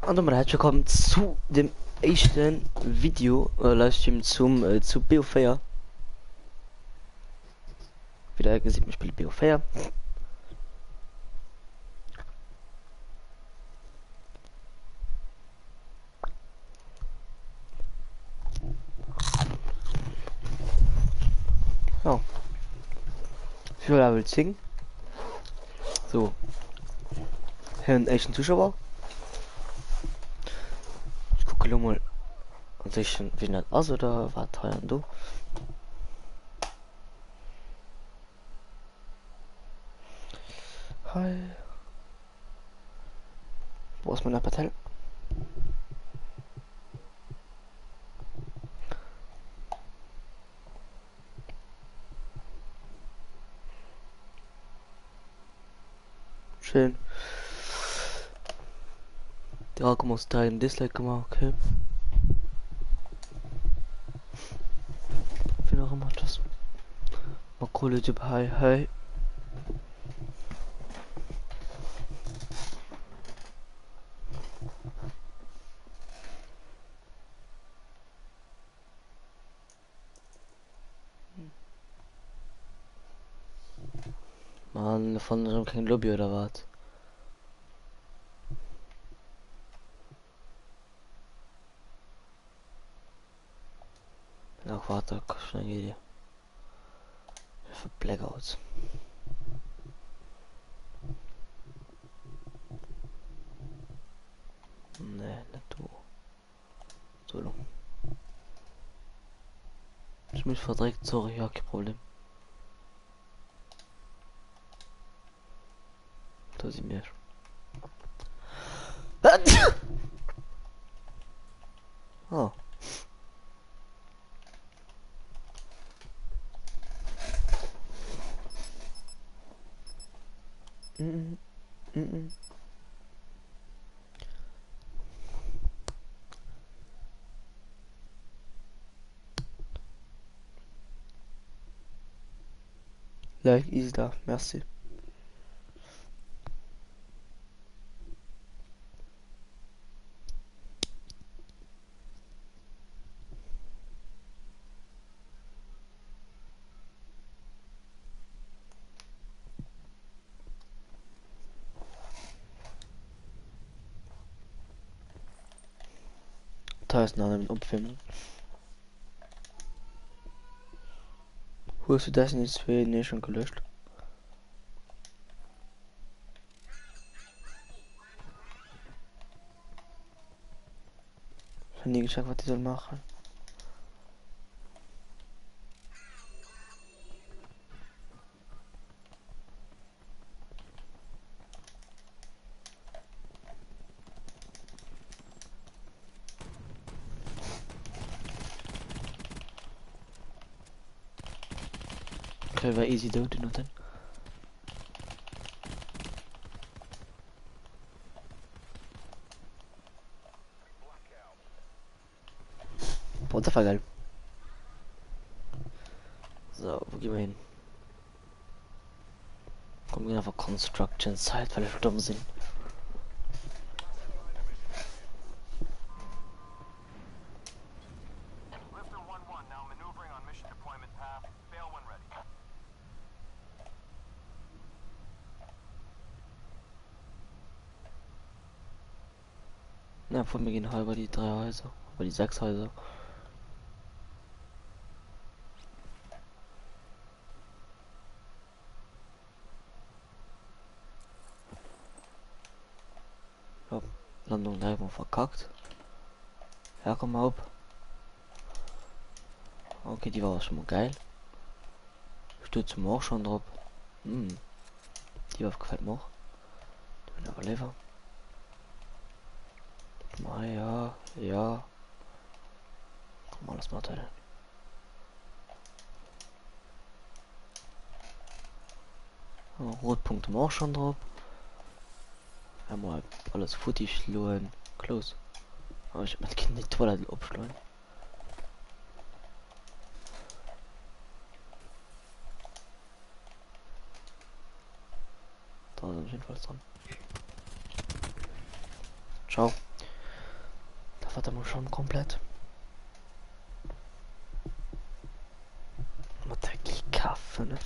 Und damit herzlich willkommen zu dem ersten Video Livestream zu BO4. Wieder gesehen, ich spiele BO4. Ja. Für Level 10. So. Hier ein echten Zuschauer. Ich gucke mal. Und sich wie nicht aus oder war teuer du. Hi. Wo ist mein Partei? Schön. Ja, komm aus deinem Dislike gemacht, okay. Wie noch immer das. Mal coole Typ, hi, hi. Mann, von so kein Lobby oder was? Ja, warte, schnell Idee. Für Blackouts. Nee, nicht du. So. Ich mich verdreckt, sorry, ja, kein Problem. Da sie mir. Oh. Mm -mm, mm. Like easy da, merci. Da ist noch ein Umfilmen. Wo hast du das nicht für nee, schon gelöscht? Ich hab nie gecheckt, was die soll machen. Okay, war easy da unten und dann. Boah, das war geil. So, wo gehen wir hin? Kommen wir einfach Construction Site, weil wir dumm sind. Na, von mir gehen halber die 3 Häuser, über die 6 Häuser. Ja, Landung live und verkackt. Ja, komm mal ab. Okay, die war auch schon mal geil. Stütze mir auch schon drauf. Hm, die Waffe gefällt mir auch. Den Überlever. Ah ja, ja. Komm mal, das macht er. Ja, Rotpunkte haben wir auch schon drauf. Einmal alles Futti schluen. Close. Aber ich hab mein Kind nicht Toilette abschlagen. Da sind jedenfalls dran. Ciao. warte mal schon komplett. Mit der Kaffee, ne?